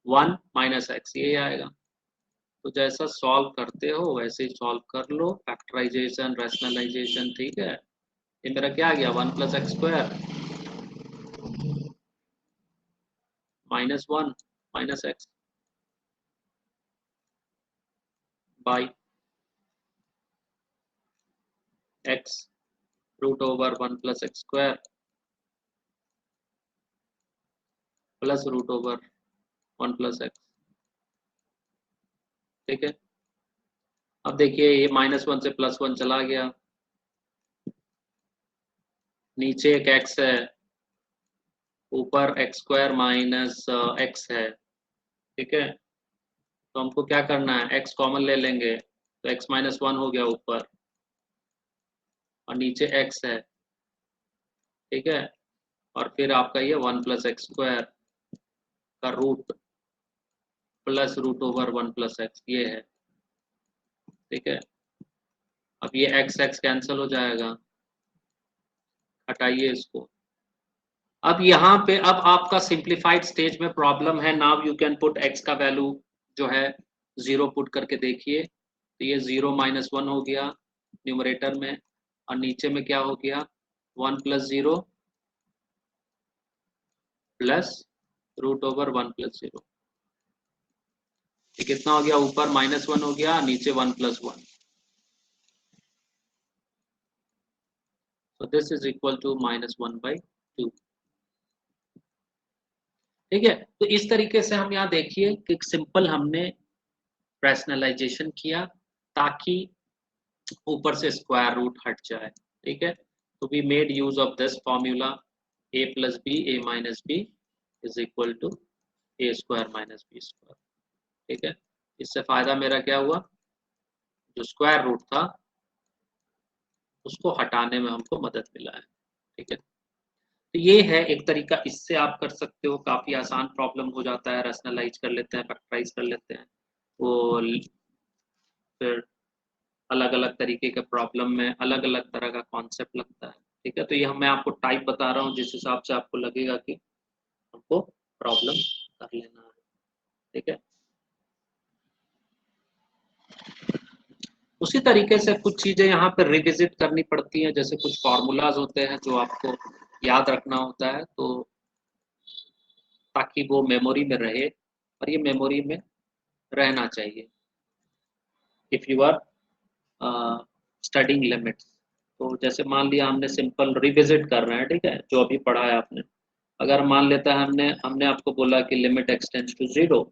1 माइनस एक्स ये आएगा। तो जैसा सॉल्व करते हो वैसे ही सॉल्व कर लो, फैक्टराइजेशन, रैशनलाइजेशन, ठीक है। ये मेरा क्या आ गया, 1 plus x square minus 1 minus x by x root over 1 plus x square plus root over 1 plus x, ठीक है। अब देखिए ये -1 से +1 चला गया, नीचे एक x है, ऊपर एक्स स्क्वायर माइनस एक्स है, ठीक है। तो हमको क्या करना है, x कॉमन ले लेंगे तो x माइनस 1 हो गया ऊपर, और नीचे x है, ठीक है। और फिर आपका ये 1 प्लस एक्स स्क्वायर का root plus root over 1 plus x ये है, ठीक है। अब ये x x कैंसिल हो जाएगा, हटाइए इसको। अब यहाँ पे अब आपका सिंप्लीफाइड स्टेज में प्रॉब्लम है, now you can put x का वैल्यू जो है 0 पुट करके देखिए, तो ये 0 माइनस 1 हो गया न्यूमरेटर में, और नीचे में क्या हो गया 1 plus 0 plus root over 1 plus 0, कितना हो गया, ऊपर -1 हो गया, नीचे 1 plus 1, so this is equal to -1/2, ठीक है। तो इस तरीके से हम यहाँ देखिए कि सिंपल हमने रैशनलाइजेशन किया ताकि ऊपर से स्क्वायर रूट हट जाए, ठीक है। तो we made use of this formula a plus b a minus b is equal to a square minus b square, ठीक है। इससे फायदा मेरा क्या हुआ, जो स्क्वायर रूट था उसको हटाने में हमको मदद मिला है, ठीक है। तो ये है एक तरीका, इससे आप कर सकते हो, काफी आसान प्रॉब्लम हो जाता है, रैशनलाइज कर लेते हैं, फैक्टराइज कर लेते हैं, वो फिर अलग अलग तरीके के प्रॉब्लम में अलग अलग तरह का कॉन्सेप्ट लगता है, ठीक है। तो ये मैं आपको टाइप बता रहा हूँ जिस हिसाब से आपको लगेगा कि हमको प्रॉब्लम कर लेना है, ठीक है। उसी तरीके से कुछ चीजें यहाँ पर रिविजिट करनी पड़ती हैं, जैसे कुछ फार्मूलाज होते हैं जो आपको याद रखना होता है, तो ताकि वो मेमोरी में रहे, और ये मेमोरी में रहना चाहिए if you are studying limits. तो जैसे मान लिया हमने सिंपल रिविजिट कर रहे हैं, ठीक है, जो अभी पढ़ा है आपने। अगर मान लेता है हमने आपको बोला कि limit x tends to 0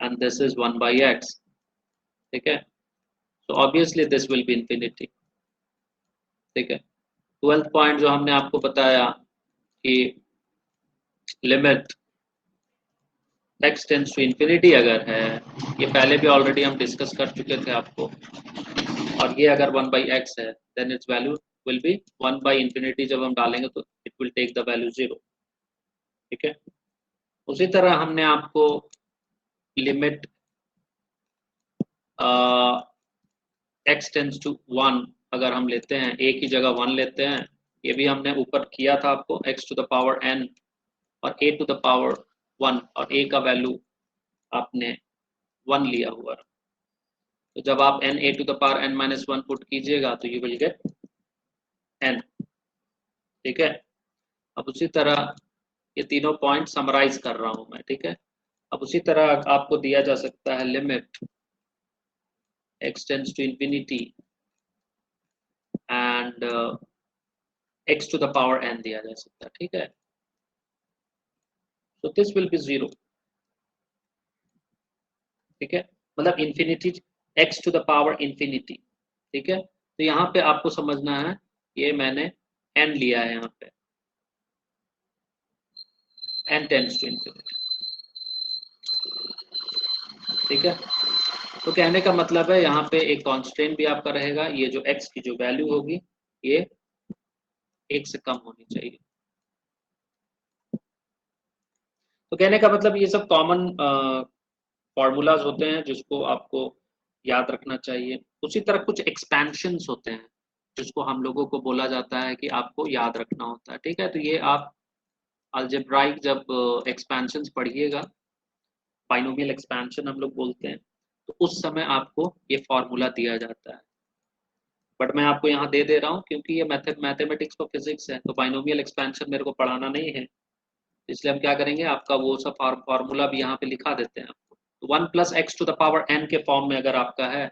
and this is 1/x, ठीक है। तो obviously this will be infinity, ठीक है। 12th पॉइंट जो हमने आपको बताया कि limit x tends to infinity अगर है, ये पहले भी ऑलरेडी हम डिस्कस कर चुके थे आपको, और ये अगर 1/x है then its value will be 1/इंफिनिटी, जब हम डालेंगे तो it will take the value 0, ठीक है। उसी तरह हमने आपको लिमिट x टेंड्स टू 1 अगर हम लेते हैं, a की जगह 1 लेते हैं, ये भी हमने ऊपर किया था आपको, x to the power n और a टू द पावर 1, और a का वैल्यू आपने 1 लिया हुआ, तो जब आप n a to the power n minus 1 put कीजिएगा तो यू विल गेट n, ठीक है। अब उसी तरह ये तीनों पॉइंट समराइज कर रहा हूं मैं, ठीक है। अब उसी तरह आपको दिया जा सकता है limit x tends to infinity and x to the power n दिया जा सकता है, ठीक है। तो दिस विल बी 0, ठीक है, मतलब infinity x to the power infinity, ठीक है। तो यहाँ पे आपको समझना है, ये मैंने n लिया है यहाँ पे, n टेंड्स टू इंफिनिटी, ठीक है। तो कहने का मतलब है यहाँ पे एक कांस्टेंट भी आपका रहेगा, ये जो x की जो वैल्यू होगी ये 1 से कम होनी चाहिए। तो कहने का मतलब ये सब कॉमन फॉर्मूलाज होते हैं जिसको आपको याद रखना चाहिए। उसी तरह कुछ एक्सपेंशंस होते हैं जिसको हम लोगों को बोला जाता है कि आपको याद रखना होता है, ठीक है। तो ये आप अलजेब्राइक जब एक्सपेंशंस पढ़िएगा बाइनोमियल एक्सपेंशन हम लोग बोलते हैं, तो उस समय आपको ये फॉर्मूला दिया जाता है। बट मैं आपको यहाँ दे रहा हूँ क्योंकि ये मैथमेटिक्स और फिजिक्स है, तो बाइनोमियल एक्सपेंशन मेरे को पढ़ाना नहीं है, इसलिए हम क्या करेंगे, आपका वो सब फॉर्मूला भी यहाँ पे लिखा देते हैं आपको। तो 1 + x to the power n के फॉर्म में अगर आपका है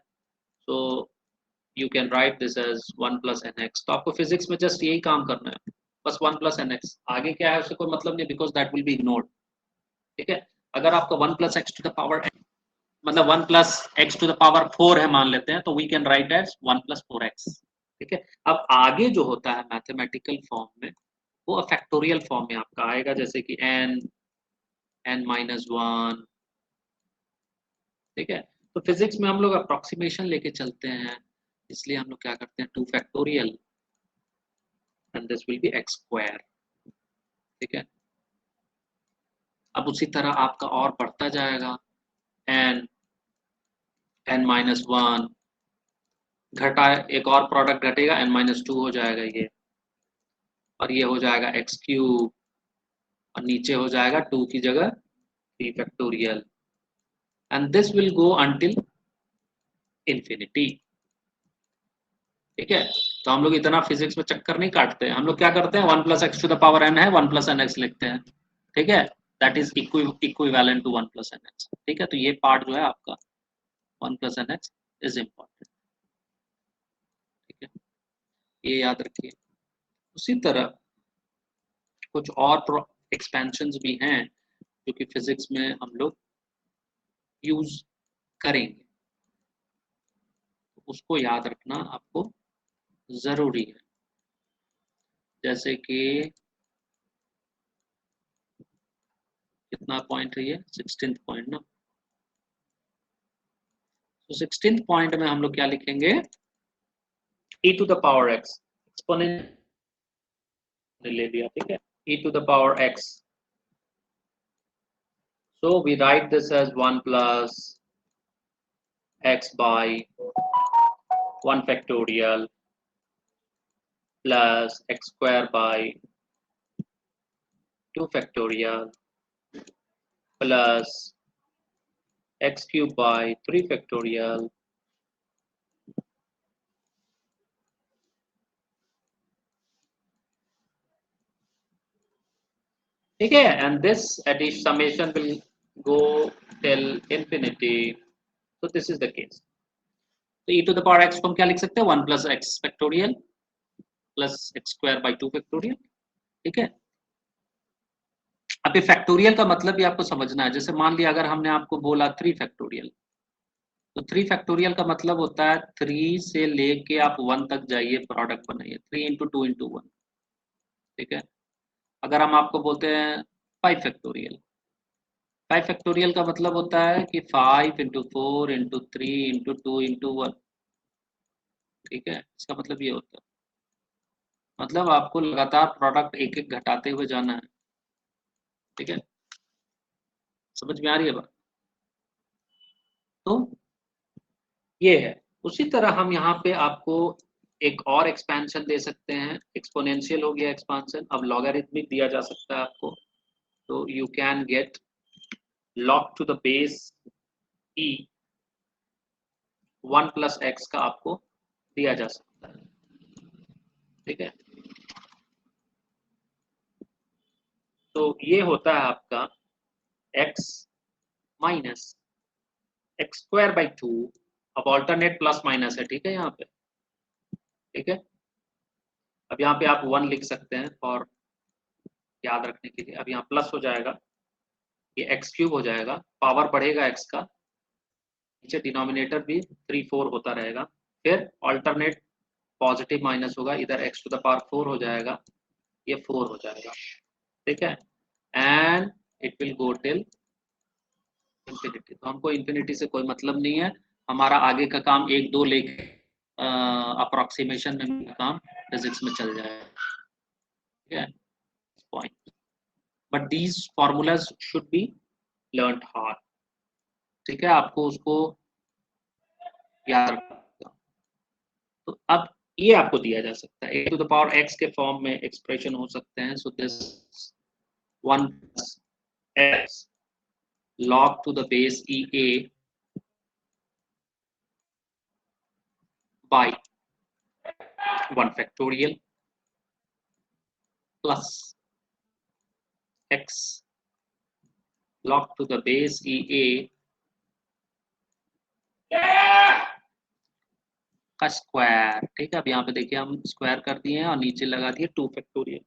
तो you can write this as 1 + nx। तो आपको फिजिक्स में जस्ट यही काम करना है, बस 1 + nx, आगे क्या है उससे कोई मतलब नहीं, because that will be ignored. ठीक है, अगर आपका 1 + x to the power n मतलब 1 + x टू द पावर 4 है मान लेते हैं, तो we can write as 1 + 4x। ठीक है, अब आगे जो होता है मैथमेटिकल फॉर्म में वो फैक्टोरियल फॉर्म में आपका आएगा, जैसे कि n-1। ठीक है, तो फिजिक्स में हम लोग अप्रोक्सीमेशन लेके चलते हैं, इसलिए हम लोग क्या करते हैं 2 factorial and this will B x²। ठीक है, अब उसी तरह आपका और बढ़ता जाएगा, n-1 घटा, एक और प्रोडक्ट घटेगा, n-2 हो जाएगा ये, और ये हो जाएगा x³ और नीचे हो जाएगा 2 की जगह 3 factorial and this will go until infinity. ठीक है, तो हम लोग इतना फिजिक्स में चक्कर नहीं काटते हैं, हम लोग क्या करते हैं 1 + x to the power n है, 1 + nx लिखते हैं। ठीक है, that is equivalent to 1 + nx। ठीक है, तो ये पार्ट जो है आपका 1 + nx इज इम्पोर्टेंट। ठीक है, ये याद रखिए। उसी तरह कुछ और एक्सपेंशंस भी हैं जो कि फिजिक्स में हम लोग यूज करेंगे, उसको याद रखना आपको जरूरी है। जैसे कि कितना पॉइंट है ये, 16th पॉइंट ना, तो 16th पॉइंट में हम लोग क्या लिखेंगे, e to the power x exponential ले लिया। ठीक है, e to the power x, so we write this as 1 + x by 1 factorial plus x² by 2 factorial plus x³ by 3 factorial ठीक है, and this addition summation will go till infinity, so this is the case। तो e to the power x को हम क्या लिख सकते हैं, 1 + x factorial plus x² by 2 factorial। ठीक है, अब ये फैक्टोरियल का मतलब भी आपको समझना है। जैसे मान लिया अगर हमने आपको बोला 3 फैक्टोरियल, तो 3 फैक्टोरियल का मतलब होता है 3 से लेके आप 1 तक जाइए, प्रोडक्ट बनाइए, 3 × 2 × 1। ठीक है, अगर हम आपको बोलते हैं 5 फैक्टोरियल, 5 फैक्टोरियल का मतलब होता है कि 5 × 4 × 3 × 2 × 1। ठीक है, इसका मतलब ये होता है, मतलब आपको लगातार प्रोडक्ट एक एक घटाते हुए जाना है। ठीक है, समझ में आ रही है बात? तो ये है। उसी तरह हम यहाँ पे आपको एक और एक्सपेंशन दे सकते हैं, एक्सपोनेंशियल हो गया एक्सपेंशन, अब लॉगरिथमिक दिया जा सकता है आपको, तो you can get log to the base e 1 + x का आपको दिया जा सकता है। ठीक है, तो ये होता है आपका x माइनस x² by 2, अब ऑल्टरनेट प्लस माइनस है। ठीक है, यहाँ पे ठीक है, अब यहाँ पे आप 1 लिख सकते हैं और याद रखने के लिए, अब यहाँ प्लस हो जाएगा, ये x³ हो जाएगा, पावर बढ़ेगा x का, नीचे डिनोमिनेटर भी 3 4 होता रहेगा, फिर ऑल्टरनेट पॉजिटिव माइनस होगा, इधर x टू द पावर 4 हो जाएगा, ये 4 हो जाएगा। ठीक है, and it will go till infinity. तो हमको इंफिनिटी से कोई मतलब नहीं है, हमारा आगे का काम 1 2 लेके अप्रोक्सीमेशन में काम फिजिक्स में चल जाएगा। ठीक है, point, but these formulas should be learned hard. ठीक है, आपको उसको याद रखना। तो अब ये आपको दिया जा सकता है, a to the power x के फॉर्म में एक्सप्रेशन हो सकते हैं, so this 1 + x log to the base EA by 1 factorial plus x log to the base EA का स्क्वायर। ठीक है, अब यहाँ पे देखिए हम स्क्वायर कर दिए हैं और नीचे लगा दिए 2 फैक्टोरियल।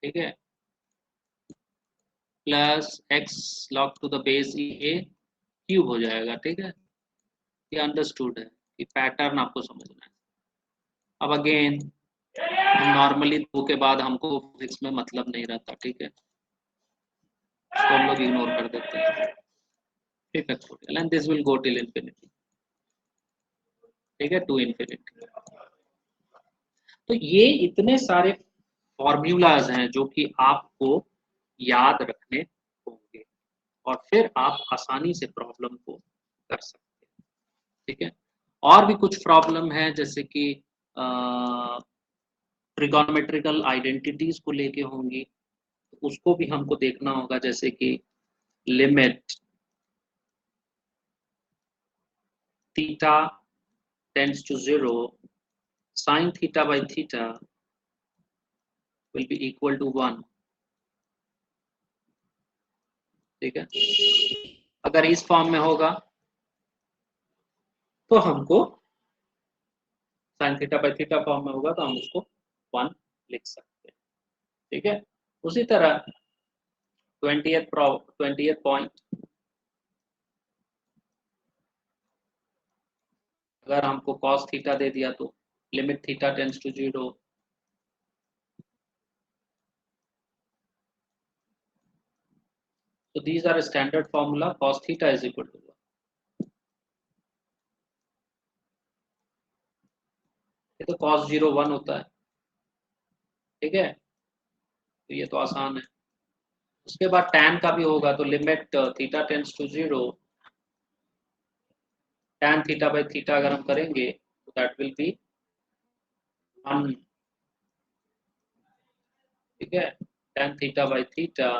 ठीक है, plus x log to the base A cube हो जाएगा। ठीक है, ये अंडरस्टूड है कि पैटर्न आपको समझना है। अब अगेन नॉर्मली 2 के बाद हमको फिजिक्स में मतलब नहीं रहता। ठीक है, तो हम लोग इग्नोर कर देते हैं। ठीक है, and this will go till infinity. ठीक है, टू इंफिनिटी। तो ये इतने सारे फॉर्मूलाज हैं जो कि आपको याद रखने होंगे और फिर आप आसानी से प्रॉब्लम को कर सकते हैं। ठीक है, और भी कुछ प्रॉब्लम है जैसे कि ट्रिगोनोमेट्रिकल आइडेंटिटीज को लेके होंगी, उसको भी हमको देखना होगा, जैसे कि limit theta tends to 0 sin theta by theta will be equal to 1। ठीक है, अगर इस फॉर्म में होगा तो हमको sin theta by theta form में होगा तो हम उसको 1 लिख सकते हैं। ठीक है, उसी तरह 20th पॉइंट, अगर हमको cos थीटा दे दिया तो limit theta tends to 0 so these are a standard formula, cos theta is equal to 1। ये तो cos 0 1 होता है। ठीक है, तो ये तो आसान है। उसके बाद tan का भी होगा तो limit theta tends to 0 tan theta by theta अगर हम करेंगे तो दैट विल बी 1। ठीक है, tan theta by theta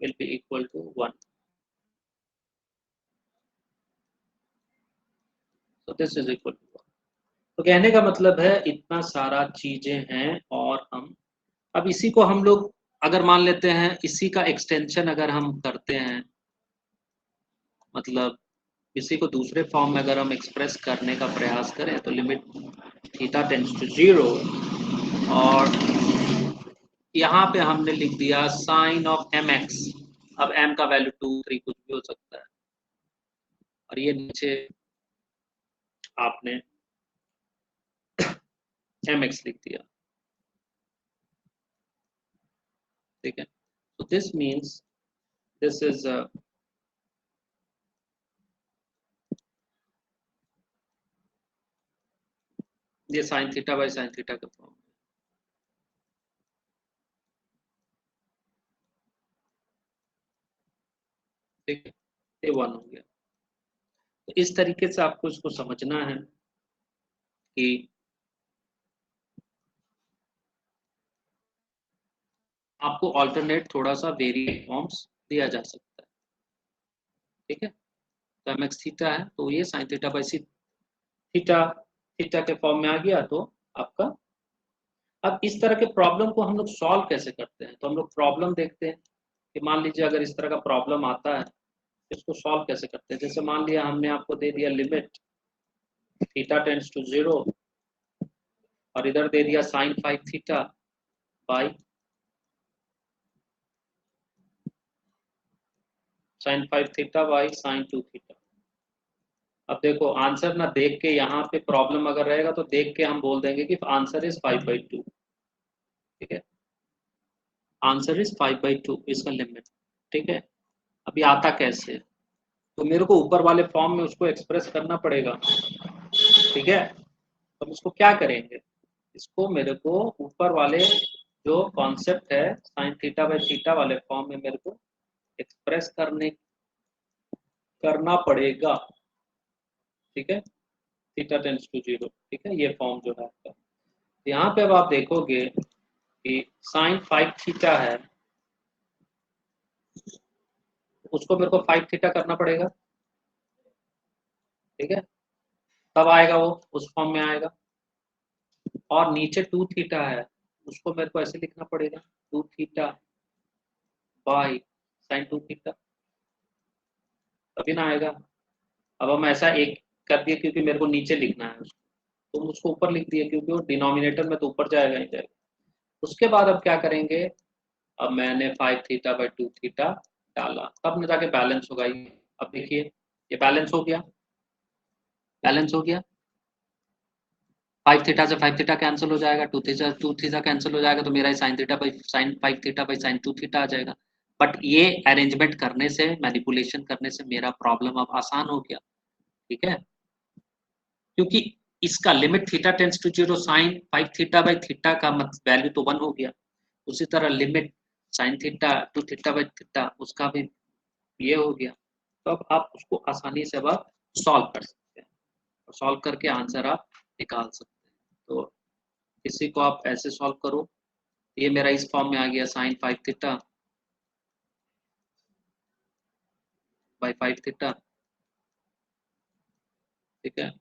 will be equal to 1। so this is equal to 1। तो कहने का मतलब है इतना सारा चीजें हैं और हम अब इसी को हम लोग अगर मान लेते हैं, इसी का एक्सटेंशन अगर हम करते हैं, मतलब इसी को दूसरे फॉर्म में अगर हम एक्सप्रेस करने का प्रयास करें तो लिमिट थीटा टेंड्स टू 0 और यहाँ पे हमने लिख दिया साइन ऑफ एम एक्स। अब एम का वैल्यू 2 3 कुछ भी हो सकता है और ये नीचे आपने एम एक्स लिख दिया। ठीक है, so this means this is ये sign theta by sine theta का फॉर्म। ठीक है, ये 1 हो गया। तो इस तरीके से आपको इसको समझना है कि आपको ऑल्टरनेट थोड़ा सा वेरिएट फॉर्म्स दिया जा सकता है। ठीक है, तो एम एक्स थीटा है तो ये sign theta by theta theta के फॉर्म में आ गया। तो आपका अब इस तरह के प्रॉब्लम को हम लोग सॉल्व कैसे करते हैं, तो हम लोग प्रॉब्लम देखते हैं कि मान लीजिए अगर इस तरह का प्रॉब्लम आता है इसको सॉल्व कैसे करते हैं। जैसे मान लिया हमने आपको दे दिया लिमिट थीटा टेंड्स टू 0 और इधर दे दिया sine 5 theta by sine 5 theta by sine 2 theta. अब देखो आंसर ना देख के, यहाँ पे प्रॉब्लम अगर रहेगा तो देख के हम बोल देंगे कि आंसर इज 5/2। ठीक है, आंसर इज 5/2 इसका लिमिट। ठीक है, अभी आता कैसे, तो मेरे को ऊपर वाले फॉर्म में उसको एक्सप्रेस करना पड़ेगा। ठीक है, तो हम इसको क्या करेंगे, इसको मेरे को ऊपर वाले जो कॉन्सेप्ट है साइन थीटा बाई थीटा वाले फॉर्म में मेरे को एक्सप्रेस करना पड़ेगा। ठीक है, थीटा टेंड्स टू 0। ठीक है, ये फॉर्म जो है आपका, यहाँ पे अब आप देखोगे कि साइन 5 थीटा है उसको मेरे को 5 थीटा करना पड़ेगा, ठीक है, तब आएगा वो, उस फॉर्म में आएगा। और नीचे 2 थीटा है, उसको मेरे को ऐसे लिखना पड़ेगा, 2 थीटा बाई साइन 2 थीटा, तभी ना आएगा। अब हम ऐसा एक कर दिए क्योंकि मेरे को नीचे लिखना है, तुम उसको ऊपर लिख दिए क्योंकि वो डिनोमिनेटर में तो ऊपर जाएगा ही जाएगा। उसके बाद अब क्या करेंगे, अब मैंने 5 थीटा बाई 2 थीटा डाला, तब न जाके बैलेंस होगा ये। अब देखिए ये बैलेंस हो गया, बैलेंस हो गया। 5 थीटा से 5 थीटा कैंसिल हो जाएगा, 2 थीटा कैंसिल हो जाएगा, तो मेरा sine theta by sine 5 theta by sine 2 theta आ जाएगा। बट ये अरेंजमेंट करने से, मैनिपुलेशन करने से मेरा प्रॉब्लम अब आसान हो गया, ठीक है, क्योंकि इसका limit theta tends to 0 sine 5 theta by theta का वैल्यू तो 1 हो गया, उसी तरह limit sine theta 2 theta by theta उसका भी ये हो गया। तो अब आप उसको आसानी से अब आप सॉल्व कर सकते हैं, और सॉल्व करके आंसर आप निकाल सकते हैं। तो इसी को आप ऐसे सॉल्व करो, ये मेरा इस फॉर्म में आ गया, साइन 5 थीटा बाई 5 थीटा, ठीक है,